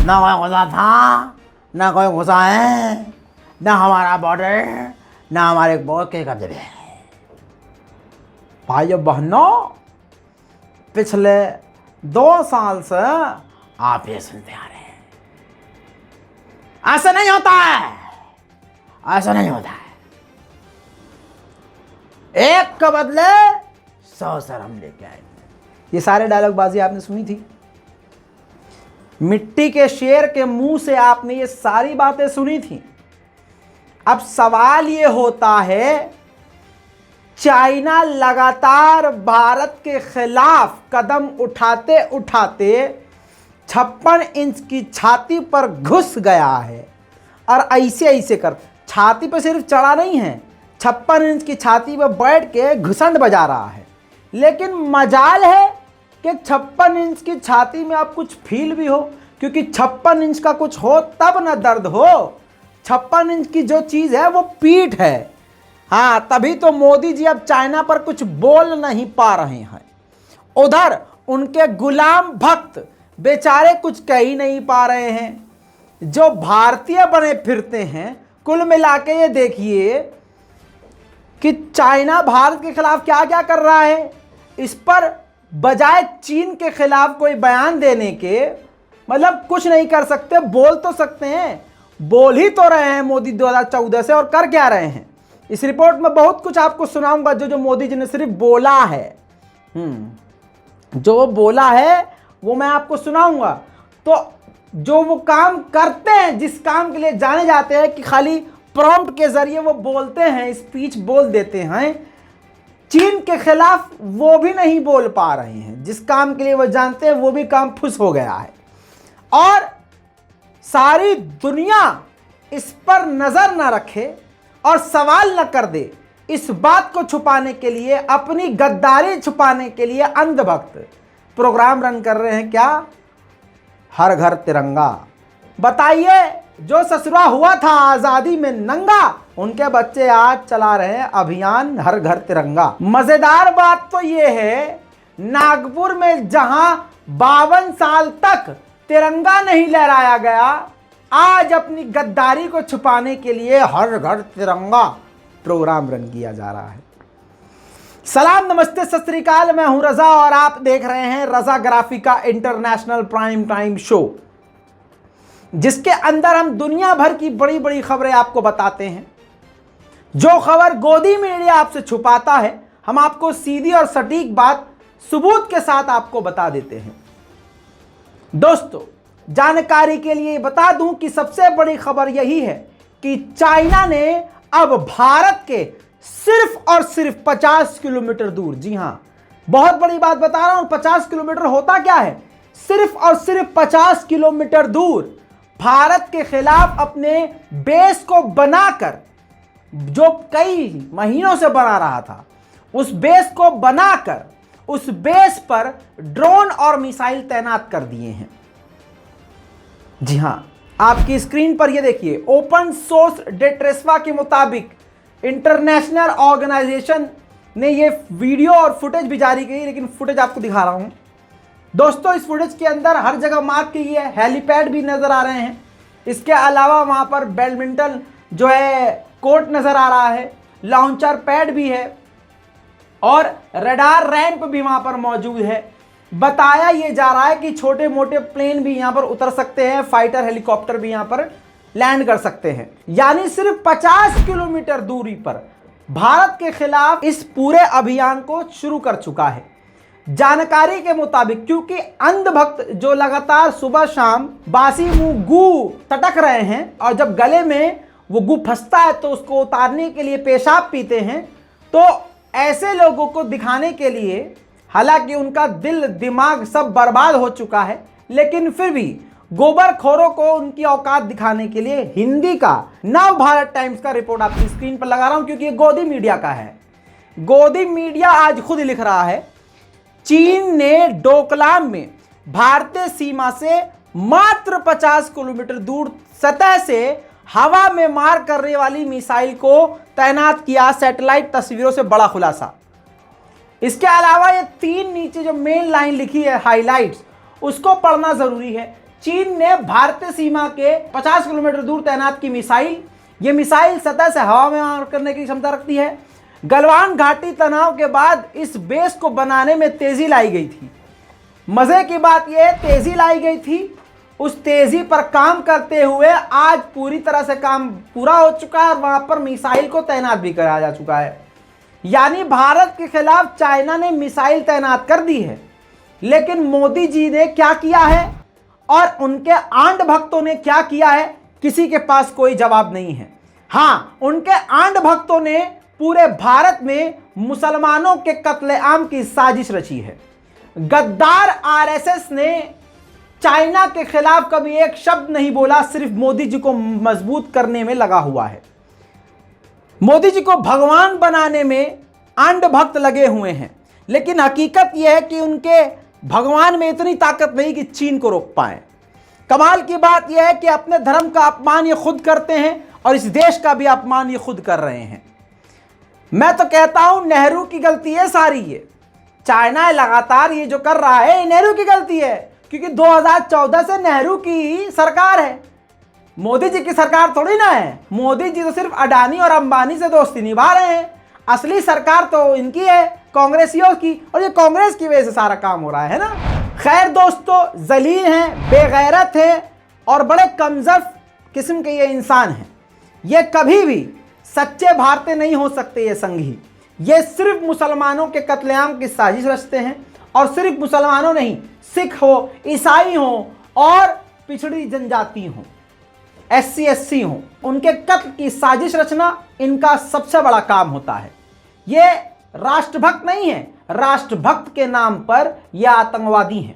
ना कोई घुसा था, ना कोई घुसा है, ना हमारा बॉर्डर, ना हमारे बोर्ड के कब्जे में है। भाइयों बहनों, पिछले 2 साल से आप ये सुनते आ रहे हैं, ऐसा नहीं होता है, ऐसा नहीं होता है। एक के बदले 100 सर हम लेके आए। ये सारे डायलॉग बाजी आपने सुनी थी। मिट्टी के शेर के मुंह से आपने ये सारी बातें सुनी थी। अब सवाल ये होता है, चाइना लगातार भारत के खिलाफ कदम उठाते उठाते 56 इंच की छाती पर घुस गया है और ऐसे ऐसे कर छाती पर सिर्फ चढ़ा नहीं है, 56 इंच की छाती पर बैठ के घुसंड बजा रहा है। लेकिन मजाल है कि 56 इंच की छाती में आप कुछ फील भी हो, क्योंकि 56 इंच का कुछ हो तब ना दर्द हो। 56 इंच की जो चीज़ है वो पीठ है। हाँ, तभी तो मोदी जी अब चाइना पर कुछ बोल नहीं पा रहे हैं। उधर उनके गुलाम भक्त बेचारे कुछ कह ही नहीं पा रहे हैं। जो भारतीय बने फिरते हैं, कुल मिला के ये देखिए कि चाइना भारत के खिलाफ क्या क्या कर रहा है। इस पर बजाय चीन के खिलाफ कोई बयान देने के, मतलब कुछ नहीं कर सकते, बोल तो सकते हैं। बोल ही तो रहे हैं मोदी 2014 से, और कर क्या रहे हैं। इस रिपोर्ट में बहुत कुछ आपको सुनाऊंगा जो मोदी जी ने सिर्फ बोला है। जो वो बोला है वो मैं आपको सुनाऊंगा। तो जो वो काम करते हैं, जिस काम के लिए जाने जाते हैं कि खाली प्रॉम्प्ट के जरिए वो बोलते हैं, स्पीच बोल देते हैं, चीन के खिलाफ वो भी नहीं बोल पा रहे हैं। जिस काम के लिए वो जानते हैं वो भी काम फुस हो गया है। और सारी दुनिया इस पर नजर न रखे और सवाल न कर दे, इस बात को छुपाने के लिए, अपनी गद्दारी छुपाने के लिए अंधभक्त प्रोग्राम रन कर रहे हैं। क्या? हर घर तिरंगा। बताइए, जो ससुरा हुआ था आजादी में नंगा, उनके बच्चे आज चला रहे हैं अभियान हर घर तिरंगा। मजेदार बात तो यह है, नागपुर में जहां 52 साल तक तिरंगा नहीं लहराया गया, आज अपनी गद्दारी को छुपाने के लिए हर घर तिरंगा प्रोग्राम रन किया जा रहा है। सलाम, नमस्ते, सत श्री अकाल। मैं हूं रजा और आप देख रहे हैं रजा ग्राफिका इंटरनेशनल प्राइम टाइम शो, जिसके अंदर हम दुनिया भर की बड़ी बड़ी खबरें आपको बताते हैं। जो खबर गोदी मीडिया आपसे छुपाता है, हम आपको सीधी और सटीक बात सबूत के साथ आपको बता देते हैं। दोस्तों, जानकारी के लिए बता दूं कि सबसे बड़ी खबर यही है कि चाइना ने अब भारत के सिर्फ और सिर्फ 50 किलोमीटर दूर, जी हां, बहुत बड़ी बात बता रहा हूं। 50 किलोमीटर होता क्या है? सिर्फ और सिर्फ 50 किलोमीटर दूर भारत के खिलाफ अपने बेस को बनाकर, जो कई महीनों से बना रहा था, उस बेस को बनाकर उस बेस पर ड्रोन और मिसाइल तैनात कर दिए हैं। जी हां, आपकी स्क्रीन पर ये देखिए, ओपन सोर्स डेट्रेसवा के मुताबिक इंटरनेशनल ऑर्गेनाइजेशन ने ये वीडियो और फुटेज भी जारी की, लेकिन फुटेज आपको दिखा रहा हूं। दोस्तों, इस फुटेज के अंदर हर जगह मार्क की है, हेलीपैड भी नजर आ रहे हैं। इसके अलावा वहां पर बैडमिंटन जो है कोर्ट नजर आ रहा है, लॉन्चर पैड भी है और रडार रैंप भी वहां पर मौजूद है। बताया ये जा रहा है कि छोटे मोटे प्लेन भी यहां पर उतर सकते हैं, फाइटर हेलीकॉप्टर भी यहां पर लैंड कर सकते हैं। यानी सिर्फ 50 किलोमीटर दूरी पर भारत के खिलाफ इस पूरे अभियान को शुरू कर चुका है। जानकारी के मुताबिक, क्योंकि अंधभक्त जो लगातार सुबह शाम बासी मुंह गू तटक रहे हैं और जब गले में वो गू फंसता है तो उसको उतारने के लिए पेशाब पीते हैं, तो ऐसे लोगों को दिखाने के लिए, हालांकि उनका दिल दिमाग सब बर्बाद हो चुका है, लेकिन फिर भी गोबरखोरों को उनकी औकात दिखाने के लिए हिंदी का नव भारत टाइम्स का रिपोर्ट आपकी स्क्रीन पर लगा रहा हूं, क्योंकि ये गोदी मीडिया का है। गोदी मीडिया आज खुद लिख रहा है, चीन ने डोकलाम में भारतीय सीमा से मात्र 50 किलोमीटर दूर सतह से हवा में मार करने वाली मिसाइल को तैनात किया। सैटेलाइट तस्वीरों से बड़ा खुलासा। इसके अलावा ये 3 नीचे जो मेन लाइन लिखी है हाइलाइट्स, उसको पढ़ना जरूरी है। चीन ने भारतीय सीमा के 50 किलोमीटर दूर तैनात की मिसाइल। ये मिसाइल सतह से हवा में मार करने की क्षमता रखती है। गलवान घाटी तनाव के बाद इस बेस को बनाने में तेजी लाई गई थी। मजे की बात यह तेजी लाई गई थी, उस तेजी पर काम करते हुए आज पूरी तरह से काम पूरा हो चुका है और वहां पर मिसाइल को तैनात भी कराया जा चुका है। यानी भारत के खिलाफ चाइना ने मिसाइल तैनात कर दी है। लेकिन मोदी जी ने क्या किया है और उनके आंड भक्तों ने क्या किया है, किसी के पास कोई जवाब नहीं है। हाँ, उनके आंड भक्तों ने पूरे भारत में मुसलमानों के कत्लेआम की साजिश रची है। गद्दार आरएसएस ने चाइना के खिलाफ कभी एक शब्द नहीं बोला, सिर्फ मोदी जी को मजबूत करने में लगा हुआ है। मोदी जी को भगवान बनाने में आंड भक्त लगे हुए हैं। लेकिन हकीकत यह है कि उनके भगवान में इतनी ताकत नहीं कि चीन को रोक पाए। कमाल की बात यह है कि अपने धर्म का अपमान ये खुद करते हैं और इस देश का भी अपमान ये खुद कर रहे हैं। मैं तो कहता हूं नेहरू की गलती है सारी। ये चाइना लगातार ये जो कर रहा है, नेहरू की गलती है, क्योंकि 2014 से नेहरू की सरकार है, मोदी जी की सरकार थोड़ी ना है। मोदी जी तो सिर्फ अडानी और अंबानी से दोस्ती निभा रहे हैं। असली सरकार तो इनकी है, कांग्रेसियों की, और ये कांग्रेस की वजह से सारा काम हो रहा है ना। खैर दोस्तों, जलील हैं, बेगैरत हैं और बड़े कमजोर किस्म के ये इंसान हैं। ये कभी भी सच्चे भारतीय नहीं हो सकते। ये संघी, ये सिर्फ मुसलमानों के कत्लेआम की साजिश रचते हैं। और सिर्फ मुसलमानों नहीं, सिख हो, ईसाई हो और पिछड़ी जनजाति हो, SC SC हो, उनके कत्ल की साजिश रचना इनका सबसे बड़ा काम होता है। ये राष्ट्रभक्त नहीं है, राष्ट्रभक्त के नाम पर ये आतंकवादी हैं।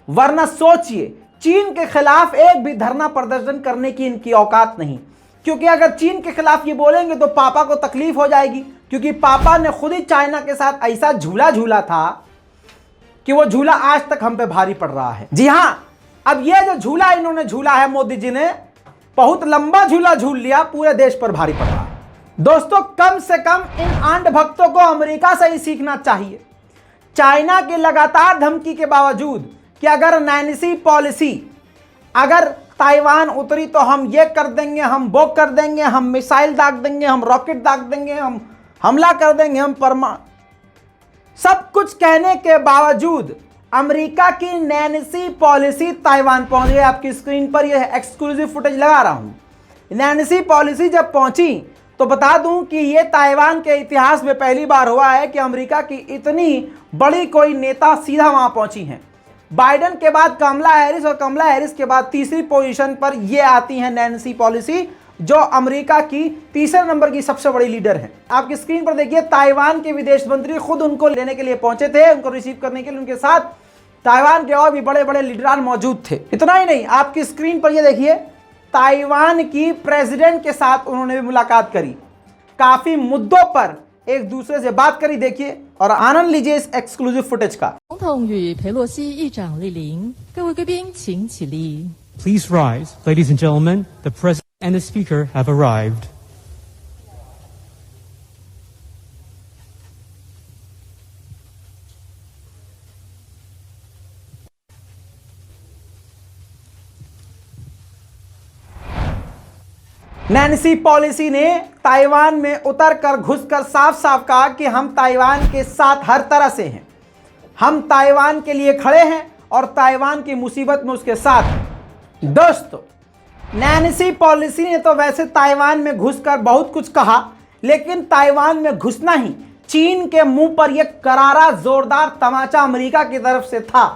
वरना सोचिए, चीन के खिलाफ एक भी धरना प्रदर्शन करने की इनकी औकात नहीं, क्योंकि अगर चीन के खिलाफ ये बोलेंगे तो पापा को तकलीफ हो जाएगी, क्योंकि पापा ने खुद ही चाइना के साथ ऐसा झूला झूला था कि वो झूला आज तक हम पे भारी पड़ रहा है। जी हां, अब ये जो झूला इन्होंने झूला है, मोदी जी ने बहुत लंबा झूला झूल लिया, पूरे देश पर भारी पड़ रहा है। दोस्तों, कम से कम इन आंड भक्तों को अमेरिका से ही सीखना चाहिए। चाइना की लगातार धमकी के बावजूद कि अगर नैन्सी पॉलिसी, अगर ताइवान उतरी तो हम ये कर देंगे, हम वो कर देंगे, हम मिसाइल दाग देंगे, हम रॉकेट दाग देंगे, हम हमला कर देंगे, हम सब कुछ कहने के बावजूद अमेरिका की नैन्सी पॉलिसी ताइवान पहुंच गई। आपकी स्क्रीन पर यह एक्सक्लूसिव फुटेज लगा रहा हूं। नैन्सी पॉलिसी जब पहुंची तो बता दूं कि यह ताइवान के इतिहास में पहली बार हुआ है कि अमेरिका की इतनी बड़ी कोई नेता सीधा वहां पहुंची है। बाइडेन के बाद कमला हैरिस और कमला हैरिस के बाद तीसरी पोजीशन पर यह आती है नैन्सी पॉलिसी, जो अमेरिका की तीसरे नंबर की सबसे बड़ी लीडर है। आपकी स्क्रीन पर देखिए, ताइवान के विदेश मंत्री खुद उनको लेने के लिए पहुंचे थे, उनको रिसीव करने के लिए उनके साथ ताइवान के और भी बड़े बड़े लीडरान मौजूद थे। इतना ही नहीं, आपकी स्क्रीन पर ये देखिए, ताइवान की प्रेसिडेंट के साथ उन्होंने भी मुलाकात करी, काफी मुद्दों पर एक दूसरे से बात करी। देखिए और आनंद लीजिए इस एक्सक्लूसिव फुटेज का। 总统与佩洛西议长莅临，各位贵宾请起立。 Please rise. Ladies and gentlemen, the President and the Speaker have arrived. Nancy policy ने ताइवान में उतरकर घुसकर साफ साफ कहा कि हम ताइवान के साथ हर तरह से हैं, हम ताइवान के लिए खड़े हैं और ताइवान की मुसीबत में उसके साथ हैं। दोस्तों, नैन्सी पॉलिसी ने तो वैसे ताइवान में घुसकर बहुत कुछ कहा, लेकिन ताइवान में घुसना ही चीन के मुंह पर यह करारा जोरदार तमाचा अमेरिका की तरफ से था।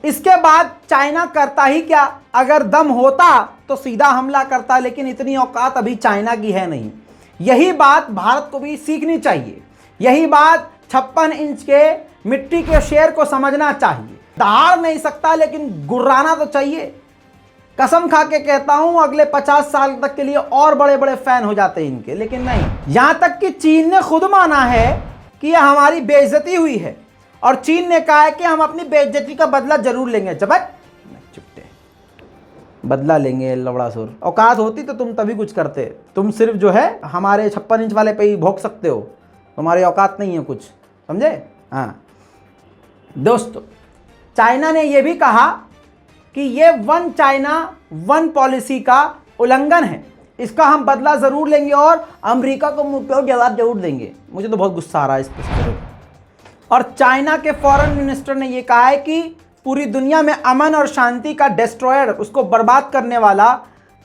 इसके बाद चाइना करता ही क्या, अगर दम होता तो सीधा हमला करता, लेकिन इतनी औकात अभी चाइना की है नहीं। यही बात भारत को भी सीखनी चाहिए। यही बात 56 इंच के मिट्टी के शेर को समझना चाहिए। दहाड़ नहीं सकता लेकिन गुर्राना तो चाहिए। कसम खा के कहता हूं, अगले 50 साल तक के लिए और बड़े बड़े फैन हो जाते हैं इनके, लेकिन नहीं। यहां तक कि चीन ने खुद माना है कि यह हमारी बेइज्जती हुई है और चीन ने कहा है कि हम अपनी बेइज्जती का बदला जरूर लेंगे। जबक चुपटे, बदला लेंगे लवड़ासुर। औकात होती तो तुम तभी कुछ करते। तुम सिर्फ जो है हमारे 56 इंच वाले पे ही भोग सकते हो, तुम्हारी औकात नहीं है कुछ, समझे। हाँ दोस्तों, चाइना ने यह भी कहा कि ये वन चाइना वन पॉलिसी का उल्लंघन है, इसका हम बदला जरूर लेंगे और अमेरिका को मुंह पे जवाब जरूर देंगे। मुझे तो बहुत गुस्सा आ रहा है इस पर। और चाइना के फॉरेन मिनिस्टर ने यह कहा है कि पूरी दुनिया में अमन और शांति का डिस्ट्रॉयर, उसको बर्बाद करने वाला,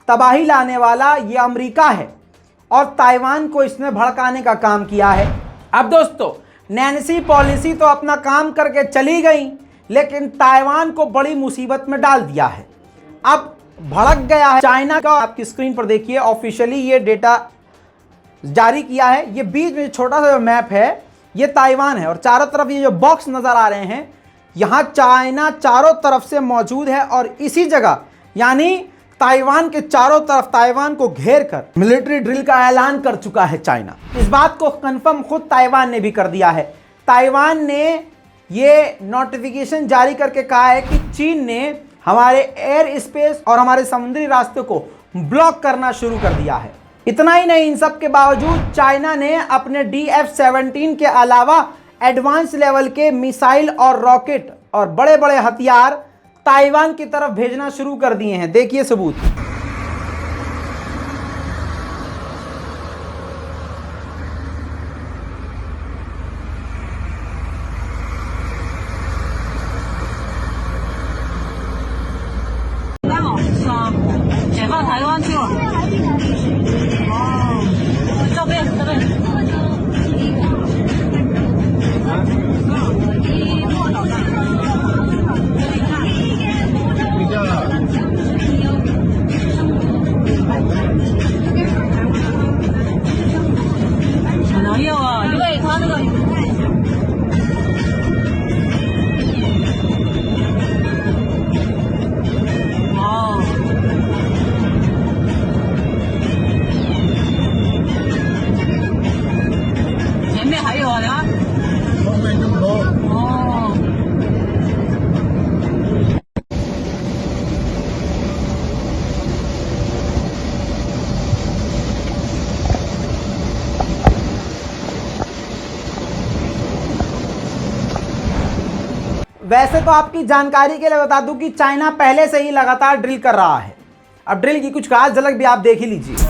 तबाही लाने वाला ये अमेरिका है और ताइवान को इसने भड़काने का काम किया है। अब दोस्तों, नैन्सी पॉलिसी तो अपना काम करके चली गई, लेकिन ताइवान को बड़ी मुसीबत में डाल दिया है। अब भड़क गया है चाइना का। आपकी स्क्रीन पर देखिए, ऑफिशियली ये डेटा जारी किया है। ये बीच में छोटा सा जो मैप है ये ताइवान है और चारों तरफ ये जो बॉक्स नजर आ रहे हैं, यहां चाइना चारों तरफ से मौजूद है और इसी जगह यानी ताइवान के चारों तरफ ताइवान को घेर कर मिलिट्री ड्रिल का ऐलान कर चुका है चाइना। इस बात को कंफर्म खुद ताइवान ने भी कर दिया है। ताइवान ने ये नोटिफिकेशन जारी करके कहा है कि चीन ने हमारे एयर स्पेस और हमारे समुद्री रास्ते को ब्लॉक करना शुरू कर दिया है। इतना ही नहीं, इन सब के बावजूद चाइना ने अपने DF-17 के अलावा एडवांस लेवल के मिसाइल और रॉकेट और बड़े बड़े हथियार ताइवान की तरफ भेजना शुरू कर दिए हैं। देखिए सबूत। वैसे तो आपकी जानकारी के लिए बता दूं कि चाइना पहले से ही लगातार ड्रिल कर रहा है। अब ड्रिल की कुछ खास झलक भी आप देख ही लीजिए।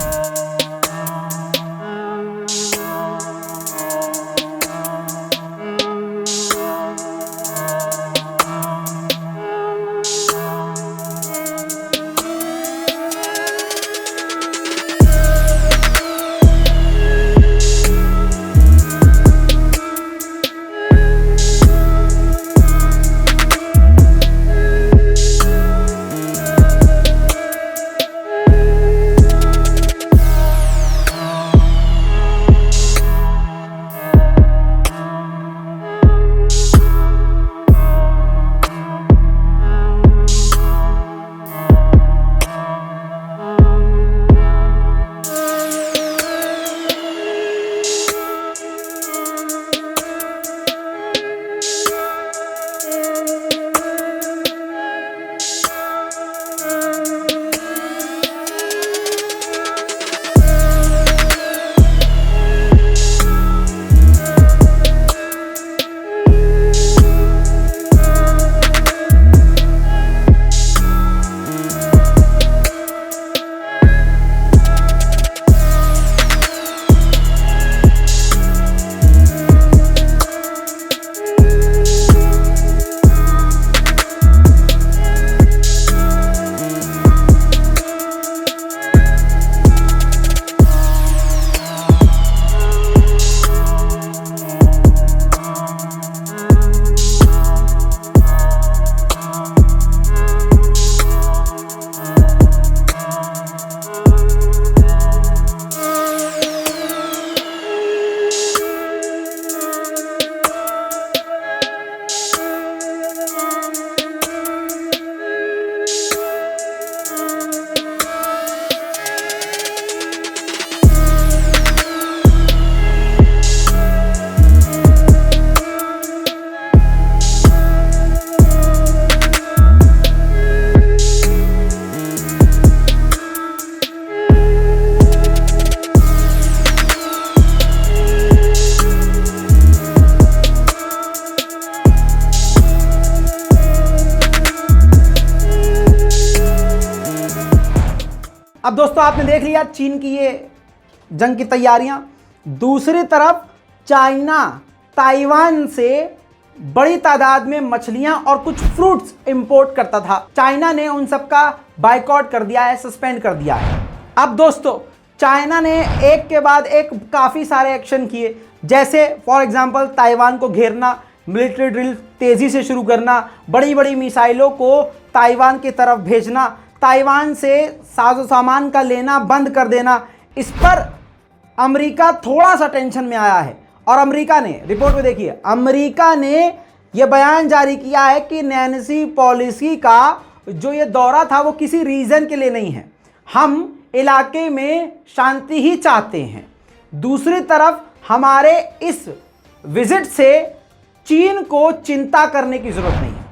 अब दोस्तों आपने देख लिया चीन की ये जंग की तैयारियां। दूसरी तरफ चाइना ताइवान से बड़ी तादाद में मछलियां और कुछ फ्रूट्स इंपोर्ट करता था। चाइना ने उन सब का बायकॉट कर दिया है, सस्पेंड कर दिया है। अब दोस्तों चाइना ने एक के बाद एक काफ़ी सारे एक्शन किए, जैसे फॉर एग्जांपल ताइवान को घेरना, मिलिट्री ड्रिल तेज़ी से शुरू करना, बड़ी बड़ी मिसाइलों को ताइवान की तरफ भेजना, ताइवान से साजो सामान का लेना बंद कर देना। इस पर अमेरिका थोड़ा सा टेंशन में आया है और अमेरिका ने, रिपोर्ट में देखिए, अमेरिका ने यह बयान जारी किया है कि नैन्सी पेलोसी का जो ये दौरा था वो किसी रीज़न के लिए नहीं है, हम इलाके में शांति ही चाहते हैं। दूसरी तरफ हमारे इस विजिट से चीन को चिंता करने की जरूरत नहीं है।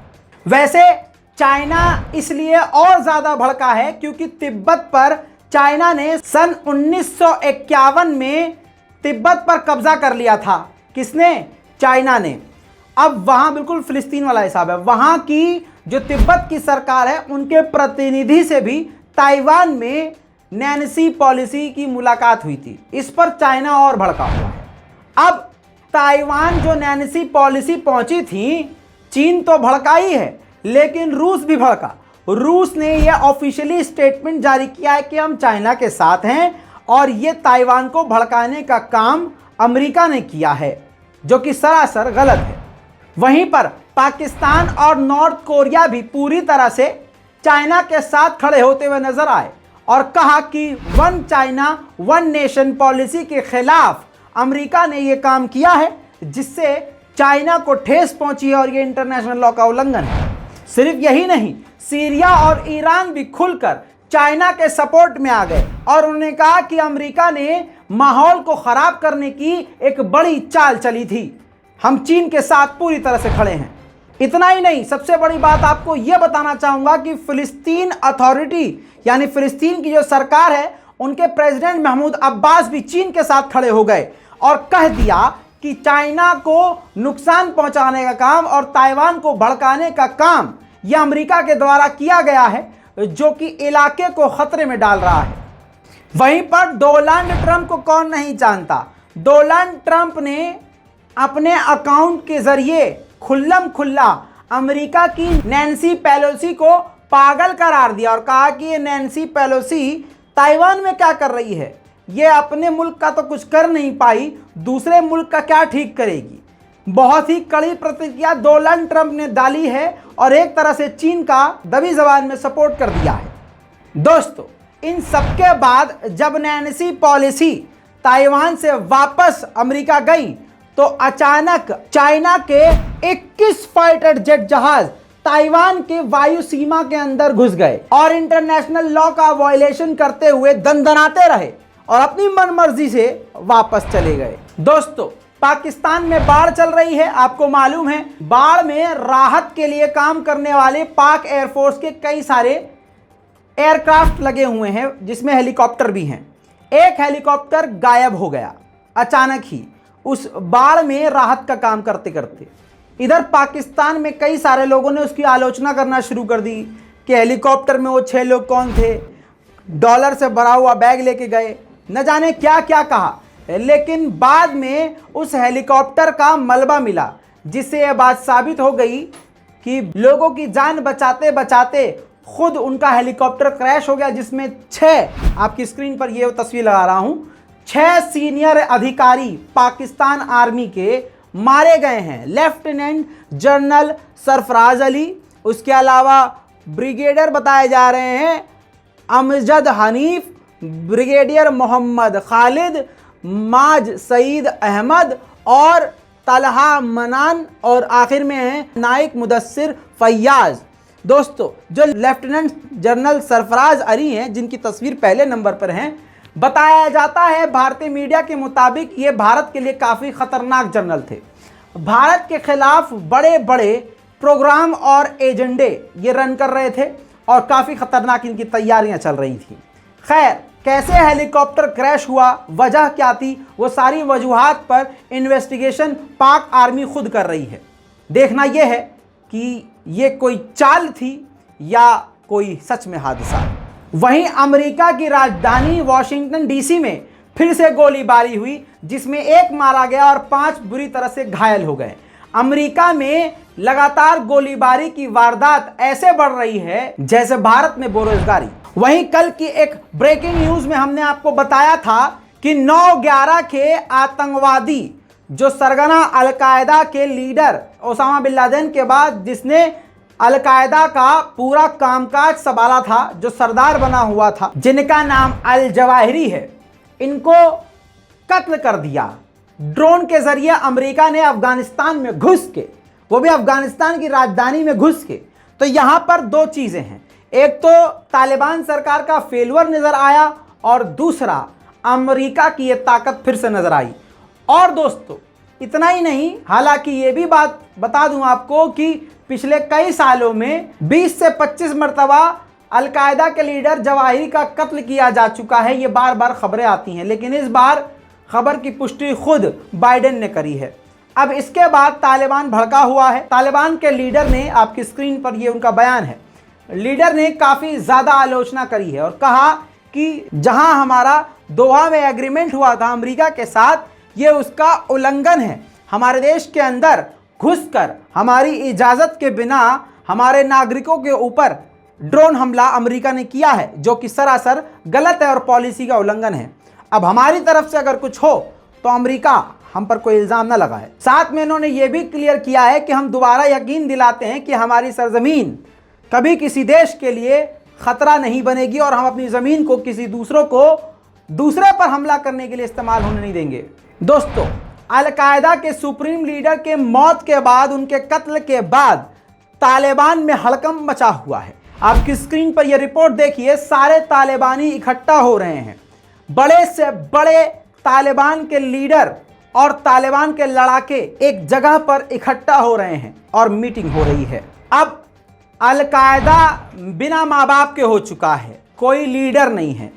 वैसे चाइना इसलिए और ज़्यादा भड़का है क्योंकि तिब्बत पर चाइना ने सन 1951 में तिब्बत पर कब्जा कर लिया था। किसने? चाइना ने। अब वहाँ बिल्कुल फिलिस्तीन वाला हिसाब है। वहाँ की जो तिब्बत की सरकार है उनके प्रतिनिधि से भी ताइवान में नैन्सी पेलोसी की मुलाकात हुई थी। इस पर चाइना और भड़का हुआ है। अब ताइवान जो नैन्सी पेलोसी पहुंची थी, चीन तो भड़का ही है लेकिन रूस भी भड़का। रूस ने यह ऑफिशियली स्टेटमेंट जारी किया है कि हम चाइना के साथ हैं और ये ताइवान को भड़काने का काम अमेरिका ने किया है, जो कि सरासर गलत है। वहीं पर पाकिस्तान और नॉर्थ कोरिया भी पूरी तरह से चाइना के साथ खड़े होते हुए नजर आए और कहा कि one China one nation policy के खिलाफ अमेरिका ने यह काम किया है, जिससे चाइना को ठेस पहुंची है और यह इंटरनेशनल लॉ का उल्लंघन है। सिर्फ यही नहीं, सीरिया और ईरान भी खुलकर चाइना के सपोर्ट में आ गए और उन्होंने कहा कि अमेरिका ने माहौल को खराब करने की एक बड़ी चाल चली थी, हम चीन के साथ पूरी तरह से खड़े हैं। इतना ही नहीं, सबसे बड़ी बात आपको यह बताना चाहूंगा कि फिलिस्तीन अथॉरिटी यानी फिलिस्तीन की जो सरकार है, उनके प्रेसिडेंट महमूद अब्बास भी चीन के साथ खड़े हो गए और कह दिया कि चाइना को नुकसान पहुंचाने का काम और ताइवान को भड़काने का काम यह अमेरिका के द्वारा किया गया है, जो कि इलाके को खतरे में डाल रहा है। वहीं पर डोनाल्ड ट्रंप को कौन नहीं जानता। डोनाल्ड ट्रंप ने अपने अकाउंट के जरिए खुल्लम खुल्ला अमेरिका की नैन्सी पेलोसी को पागल करार दिया और कहा कि ये नैन्सी पेलोसी ताइवान में क्या कर रही है, ये अपने मुल्क का तो कुछ कर नहीं पाई, दूसरे मुल्क का क्या ठीक करेगी। बहुत ही कड़ी प्रतिक्रिया डोनाल्ड ट्रंप ने डाली है और एक तरह से चीन का दबी जबान में सपोर्ट कर दिया है। दोस्तों, इन सबके बाद जब नैन्सी पेलोसी ताइवान से वापस अमेरिका गई तो अचानक चाइना के 21 फाइटर जेट जहाज ताइवान के वायु सीमा के अंदर घुस गए और इंटरनेशनल लॉ का वायलेशन करते हुए दंदनाते रहे और अपनी मनमर्जी से वापस चले गए। दोस्तों, पाकिस्तान में बाढ़ चल रही है, आपको मालूम है। बाढ़ में राहत के लिए काम करने वाले पाक एयरफोर्स के कई सारे एयरक्राफ्ट लगे हुए हैं, जिसमें हेलीकॉप्टर भी हैं। एक हेलीकॉप्टर गायब हो गया अचानक ही उस बाढ़ में राहत का काम करते करते। इधर पाकिस्तान में कई सारे लोगों ने उसकी आलोचना करना शुरू कर दी कि हेलीकॉप्टर में वो 6 लोग कौन थे, डॉलर से भरा हुआ बैग लेके गए, न जाने क्या क्या कहा। लेकिन बाद में उस हेलीकॉप्टर का मलबा मिला, जिससे यह बात साबित हो गई कि लोगों की जान बचाते बचाते खुद उनका हेलीकॉप्टर क्रैश हो गया, जिसमें 6, आपकी स्क्रीन पर यह तस्वीर लगा रहा हूं, 6 सीनियर अधिकारी पाकिस्तान आर्मी के मारे गए हैं। लेफ्टिनेंट जनरल सरफराज अली, उसके अलावा ब्रिगेडियर बताए जा रहे हैं अमजद हनीफ, ब्रिगेडियर मोहम्मद खालिद, माज सईद अहमद और तलहा मनान और आखिर में है नाइक मुदस्सिर फैयाज। दोस्तों, जो लेफ्टिनेंट जनरल सरफराज अली हैं, जिनकी तस्वीर पहले नंबर पर हैं, बताया जाता है भारतीय मीडिया के मुताबिक ये भारत के लिए काफ़ी खतरनाक जनरल थे। भारत के खिलाफ बड़े बड़े प्रोग्राम और एजेंडे ये रन कर रहे थे और काफ़ी खतरनाक इनकी तैयारियां चल रही थी। खैर, कैसे हेलीकॉप्टर क्रैश हुआ, वजह क्या थी, वो सारी वजूहात पर इन्वेस्टिगेशन पाक आर्मी खुद कर रही है। देखना यह है कि ये कोई चाल थी या कोई सच में हादसा। वहीं अमेरिका की राजधानी वॉशिंगटन डीसी में फिर से गोलीबारी हुई, जिसमें एक मारा गया और 5 बुरी तरह से घायल हो गए। अमेरिका में लगातार गोलीबारी की वारदात ऐसे बढ़ रही है जैसे भारत में बेरोजगारी। वहीं कल की एक ब्रेकिंग न्यूज में हमने आपको बताया था कि 9/11 के आतंकवादी जो सरगना अलकायदा के लीडर ओसामा बिन लादेन के बाद जिसने अलकायदा का पूरा कामकाज संभाला था, जो सरदार बना हुआ था, जिनका नाम अल जवाहिरी है, इनको कत्ल कर दिया ड्रोन के जरिए अमेरिका ने अफगानिस्तान में घुस के, वो भी अफगानिस्तान की राजधानी में घुस के। तो यहां पर 2 चीजें हैं, एक तो तालिबान सरकार का फेलुअर नजर आया और दूसरा अमेरिका की ये ताकत फिर से नजर आई। और दोस्तों इतना ही नहीं, हालांकि ये भी बात बता दूं आपको कि पिछले कई सालों में 20 से 25 मरतबा अलकायदा के लीडर जवाहिरी का कत्ल किया जा चुका है। ये बार बार खबरें आती हैं, लेकिन इस बार खबर की पुष्टि खुद बाइडेन ने करी है। अब इसके बाद तालिबान भड़का हुआ है। तालिबान के लीडर ने, आपकी स्क्रीन पर ये उनका बयान है, लीडर ने काफ़ी ज़्यादा आलोचना करी है और कहा कि जहां हमारा दोहा में एग्रीमेंट हुआ था अमेरिका के साथ, ये उसका उल्लंघन है। हमारे देश के अंदर घुसकर हमारी इजाज़त के बिना हमारे नागरिकों के ऊपर ड्रोन हमला अमेरिका ने किया है, जो कि सरासर गलत है और पॉलिसी का उल्लंघन है। अब हमारी तरफ से अगर कुछ हो तो अमेरिका हम पर कोई इल्ज़ाम ना लगाए। साथ में इन्होंने ये भी क्लियर किया है कि हम दोबारा यकीन दिलाते हैं कि हमारी सरजमीन कभी किसी देश के लिए खतरा नहीं बनेगी और हम अपनी ज़मीन को किसी दूसरे पर हमला करने के लिए इस्तेमाल होने नहीं देंगे। दोस्तों, अलकायदा के सुप्रीम लीडर के मौत के बाद, उनके कत्ल के बाद तालिबान में हड़कंप मचा हुआ है। आपकी स्क्रीन पर यह रिपोर्ट देखिए, सारे तालिबानी इकट्ठा हो रहे हैं। बड़े से बड़े तालिबान के लीडर और तालिबान के लड़ाके एक जगह पर इकट्ठा हो रहे हैं और मीटिंग हो रही है। अब अलकायदा बिना माँ बाप के हो चुका है, कोई लीडर नहीं है।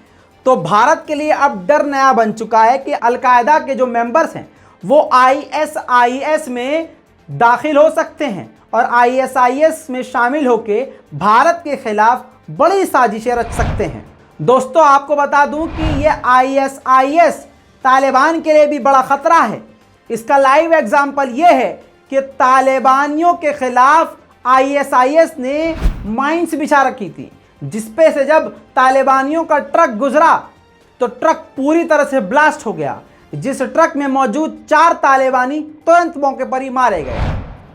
तो भारत के लिए अब डर नया बन चुका है कि अलकायदा के जो मेंबर्स हैं वो ISIS में दाखिल हो सकते हैं और ISIS में शामिल होकर भारत के खिलाफ बड़ी साजिशें रच सकते हैं। दोस्तों, आपको बता दूं कि ये ISIS तालिबान के लिए भी बड़ा खतरा है। इसका लाइव एग्जाम्पल ये है कि तालिबानियों के खिलाफ ISIS ने माइंस बिछा रखी थी, जिसपे से जब तालिबानियों का ट्रक गुजरा तो ट्रक पूरी तरह से ब्लास्ट हो गया। जिस ट्रक में मौजूद 4 तालिबानी तुरंत मौके पर ही मारे गए।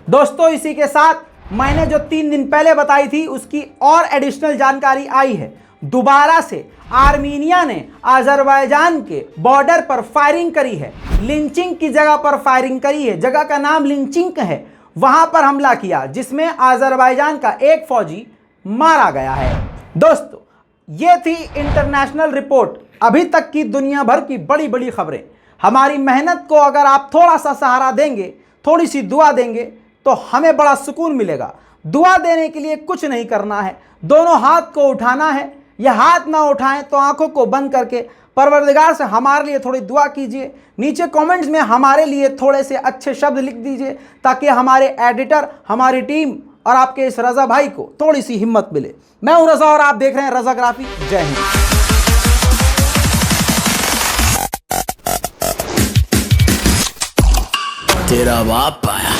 दोस्तों, इसी के साथ मैंने जो 3 दिन पहले बताई थी उसकी और एडिशनल जानकारी आई है। दोबारा से आर्मीनिया ने अजरबैजान के बॉर्डर पर फायरिंग करी है, लिंचिंग की जगह पर फायरिंग करी है। जगह का नाम लिंचिंग है, वहां पर हमला किया जिसमें अजरबैजान का एक फौजी मारा गया है। दोस्तों, ये थी इंटरनेशनल रिपोर्ट, अभी तक की दुनिया भर की बड़ी बड़ी खबरें। हमारी मेहनत को अगर आप थोड़ा सा सहारा देंगे, थोड़ी सी दुआ देंगे तो हमें बड़ा सुकून मिलेगा। दुआ देने के लिए कुछ नहीं करना है, दोनों हाथ को उठाना है, या हाथ ना उठाएं तो आंखों को बंद करके परवरदिगार से हमारे लिए थोड़ी दुआ कीजिए। नीचे कमेंट्स में हमारे लिए थोड़े से अच्छे शब्द लिख दीजिए ताकि हमारे एडिटर, हमारी टीम और आपके इस रज़ा भाई को थोड़ी सी हिम्मत मिले। मैं हूं रज़ा और आप देख रहे हैं रज़ाग्राफी। जय हिंद। तेरा बाप आया।